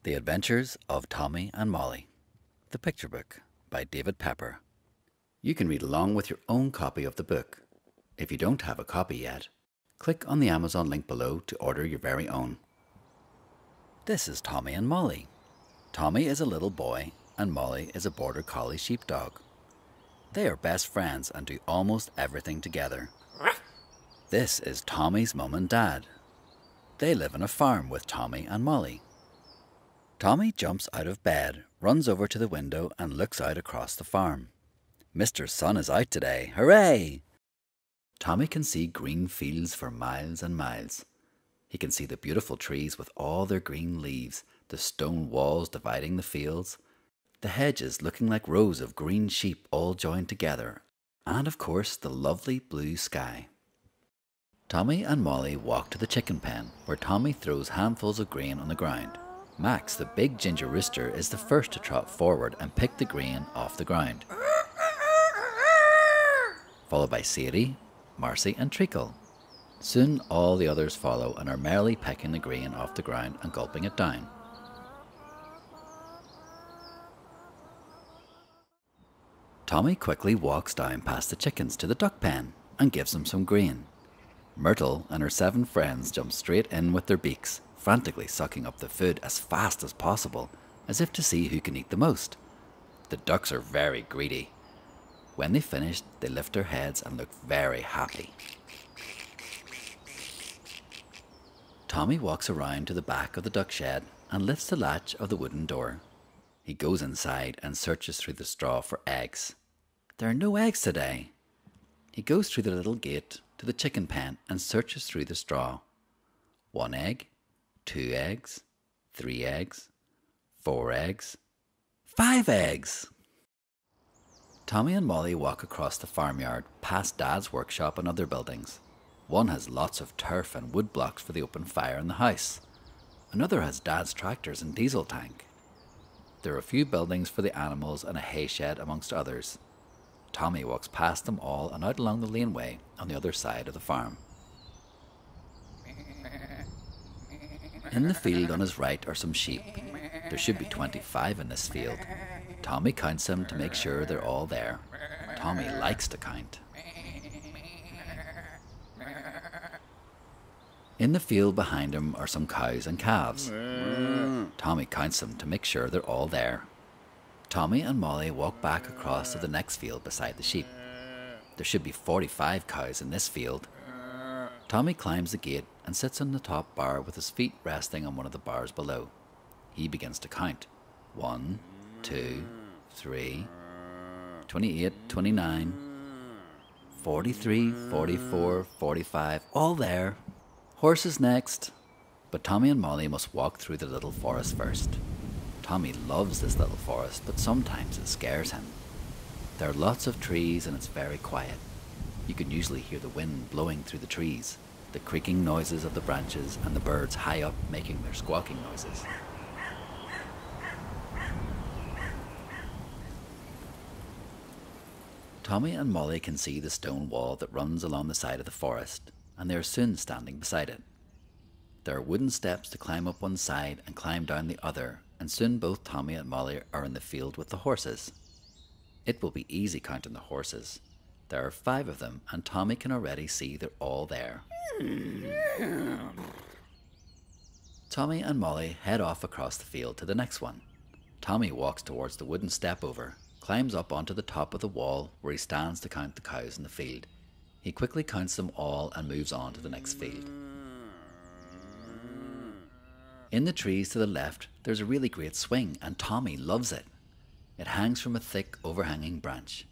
The Adventures of Tommy and Mollie, the picture book by David Pepper. You can read along with your own copy of the book. If you don't have a copy yet, click on the Amazon link below to order your very own. This is Tommy and Mollie. Tommy is a little boy and Mollie is a border collie sheepdog. They are best friends and do almost everything together. This is Tommy's mum and dad. They live on a farm with Tommy and Mollie. Tommy jumps out of bed, runs over to the window and looks out across the farm. Mr. Sun is out today, hooray! Tommy can see green fields for miles and miles. He can see the beautiful trees with all their green leaves, the stone walls dividing the fields, the hedges looking like rows of green sheep all joined together, and of course the lovely blue sky. Tommy and Mollie walk to the chicken pen, where Tommy throws handfuls of grain on the ground. Max, the big ginger rooster, is the first to trot forward and pick the grain off the ground, followed by Sadie, Marcy and Treacle. Soon all the others follow and are merrily pecking the grain off the ground and gulping it down. Tommy quickly walks down past the chickens to the duck pen and gives them some grain. Myrtle and her 7 friends jump straight in with their beaks, frantically sucking up the food as fast as possible, as if to see who can eat the most. The ducks are very greedy. When they finish, they lift their heads and look very happy. Tommy walks around to the back of the duck shed and lifts the latch of the wooden door. He goes inside and searches through the straw for eggs. There are no eggs today. He goes through the little gate to the chicken pen and searches through the straw. 1 egg, 2 eggs, 3 eggs, 4 eggs, 5 eggs! Tommy and Mollie walk across the farmyard, past Dad's workshop and other buildings. One has lots of turf and wood blocks for the open fire in the house. Another has Dad's tractors and diesel tank. There are a few buildings for the animals and a hay shed amongst others. Tommy walks past them all and out along the laneway on the other side of the farm. In the field on his right are some sheep. There should be 25 in this field. Tommy counts them to make sure they're all there. Tommy likes to count. In the field behind him are some cows and calves. Tommy counts them to make sure they're all there. Tommy and Mollie walk back across to the next field beside the sheep. There should be 45 cows in this field. Tommy climbs the gate and sits on the top bar with his feet resting on one of the bars below. He begins to count. 1, 2, 3, 28, 29, 43, 44, 45, all there. Horses next. But Tommy and Mollie must walk through the little forest first. Tommy loves this little forest, but sometimes it scares him. There are lots of trees and it's very quiet. You can usually hear the wind blowing through the trees, the creaking noises of the branches and the birds high up making their squawking noises. Tommy and Mollie can see the stone wall that runs along the side of the forest, and they are soon standing beside it. There are wooden steps to climb up one side and climb down the other, and soon both Tommy and Mollie are in the field with the horses. It will be easy counting the horses. There are 5 of them, and Tommy can already see they're all there. Tommy and Mollie head off across the field to the next one. Tommy walks towards the wooden step over, climbs up onto the top of the wall where he stands to count the cows in the field. He quickly counts them all and moves on to the next field. In the trees to the left, there's a really great swing and Tommy loves it. It hangs from a thick overhanging branch.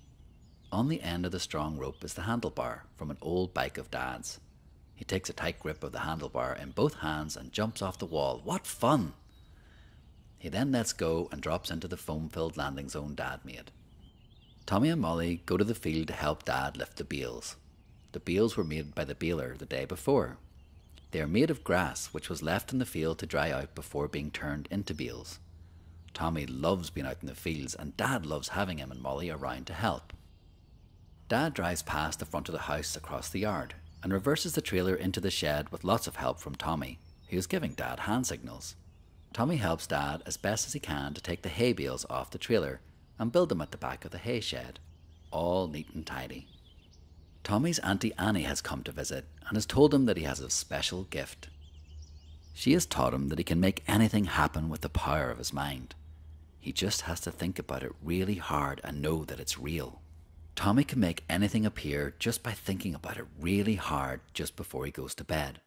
On the end of the strong rope is the handlebar from an old bike of Dad's. He takes a tight grip of the handlebar in both hands and jumps off the wall. What fun! He then lets go and drops into the foam-filled landing zone Dad made. Tommy and Mollie go to the field to help Dad lift the bales. The bales were made by the baler the day before. They are made of grass which was left in the field to dry out before being turned into bales. Tommy loves being out in the fields and Dad loves having him and Mollie around to help. Dad drives past the front of the house across the yard and reverses the trailer into the shed with lots of help from Tommy, who is giving Dad hand signals. Tommy helps Dad as best as he can to take the hay bales off the trailer and build them at the back of the hay shed, all neat and tidy. Tommy's Auntie Annie has come to visit and has told him that he has a special gift. She has taught him that he can make anything happen with the power of his mind. He just has to think about it really hard and know that it's real. Tommy can make anything appear just by thinking about it really hard just before he goes to bed.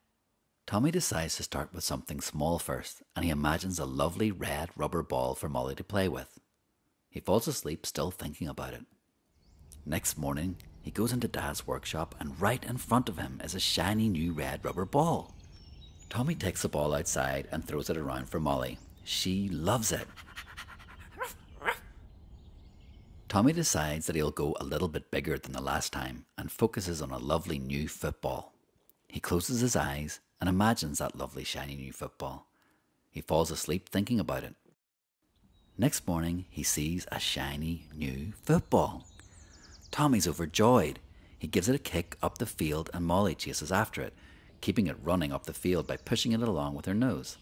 Tommy decides to start with something small first, and he imagines a lovely red rubber ball for Mollie to play with. He falls asleep still thinking about it. Next morning, he goes into Dad's workshop and right in front of him is a shiny new red rubber ball. Tommy takes the ball outside and throws it around for Mollie. She loves it. Tommy decides that he'll go a little bit bigger than the last time and focuses on a lovely new football. He closes his eyes and imagines that lovely shiny new football. He falls asleep thinking about it. Next morning, he sees a shiny new football. Tommy's overjoyed. He gives it a kick up the field and Mollie chases after it, keeping it running up the field by pushing it along with her nose.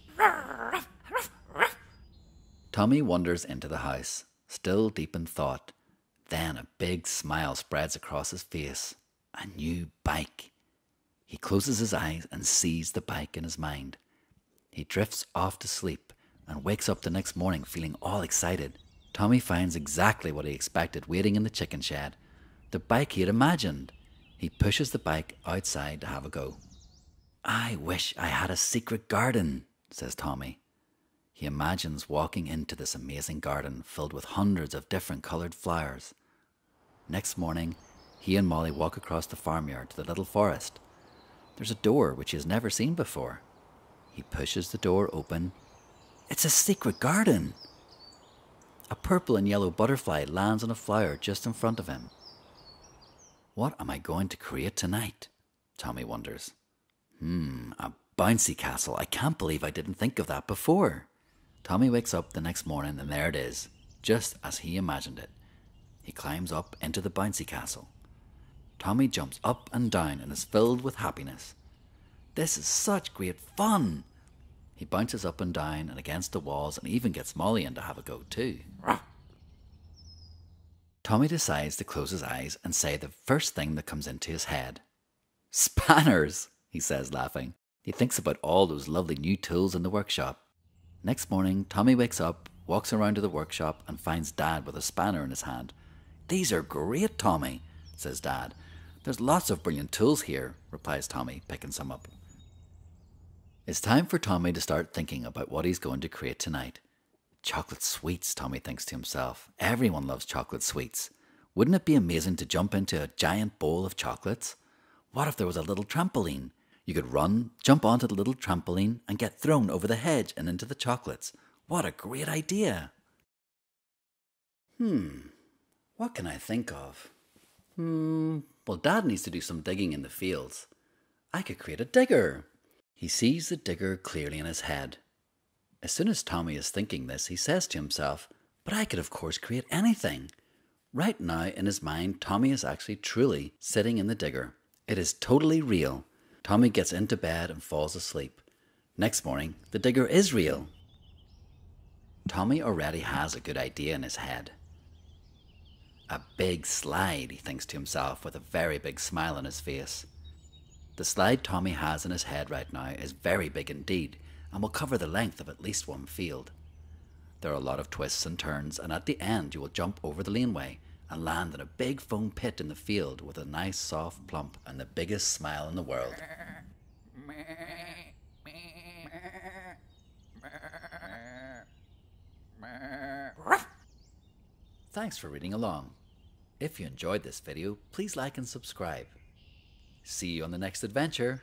Tommy wanders into the house, still deep in thought. Then a big smile spreads across his face. A new bike. He closes his eyes and sees the bike in his mind. He drifts off to sleep and wakes up the next morning feeling all excited. Tommy finds exactly what he expected waiting in the chicken shed. The bike he had imagined. He pushes the bike outside to have a go. "I wish I had a secret garden," says Tommy. He imagines walking into this amazing garden filled with hundreds of different coloured flowers. Next morning, he and Mollie walk across the farmyard to the little forest. There's a door which he has never seen before. He pushes the door open. It's a secret garden! A purple and yellow butterfly lands on a flower just in front of him. What am I going to create tonight? Tommy wonders. A bouncy castle. I can't believe I didn't think of that before. Tommy wakes up the next morning and there it is, just as he imagined it. He climbs up into the bouncy castle. Tommy jumps up and down and is filled with happiness. This is such great fun! He bounces up and down and against the walls and even gets Mollie in to have a go too. Tommy decides to close his eyes and say the first thing that comes into his head. Spanners, he says laughing. He thinks about all those lovely new tools in the workshop. Next morning, Tommy wakes up, walks around to the workshop and finds Dad with a spanner in his hand. These are great, Tommy, says Dad. There's lots of brilliant tools here, replies Tommy, picking some up. It's time for Tommy to start thinking about what he's going to create tonight. Chocolate sweets, Tommy thinks to himself. Everyone loves chocolate sweets. Wouldn't it be amazing to jump into a giant bowl of chocolates? What if there was a little trampoline? You could run, jump onto the little trampoline and get thrown over the hedge and into the chocolates. What a great idea! What can I think of? Well, Dad needs to do some digging in the fields. I could create a digger. He sees the digger clearly in his head. As soon as Tommy is thinking this, he says to himself, but I could of course create anything. Right now in his mind, Tommy is actually truly sitting in the digger. It is totally real. Tommy gets into bed and falls asleep. Next morning, the digger is real. Tommy already has a good idea in his head. A big slide, he thinks to himself with a very big smile on his face. The slide Tommy has in his head right now is very big indeed and will cover the length of at least one field. There are a lot of twists and turns and at the end you will jump over the laneway and land in a big foam pit in the field with a nice soft plump and the biggest smile in the world. Thanks for reading along. If you enjoyed this video, please like and subscribe. See you on the next adventure.